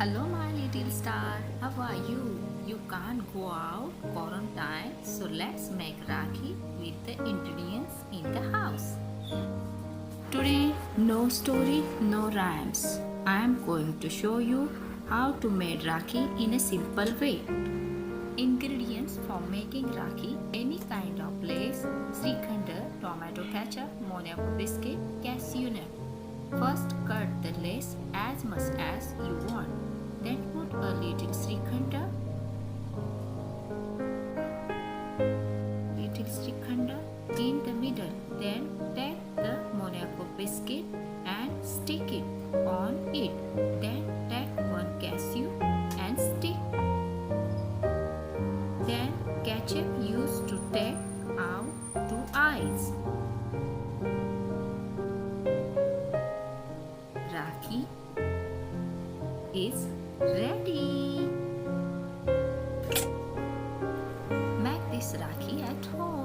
Hello, my little star. How are you? You can't go out quarantine, so let's make Rakhi with the ingredients in the house. Today, no story, no rhymes. I am going to show you how to make Rakhi in a simple way. Ingredients for making Rakhi: any kind of lace, srikhanda, tomato ketchup, Monaco biscuit, cashew nut. First, cut the lace as much as you want. Then put a little srikhanda in the middle. Then take the Monaco biscuit and stick it on it. Then take one cashew and stick. Then ketchup used to take out two eyes. Rakhi is ready. Make this Rakhi at home.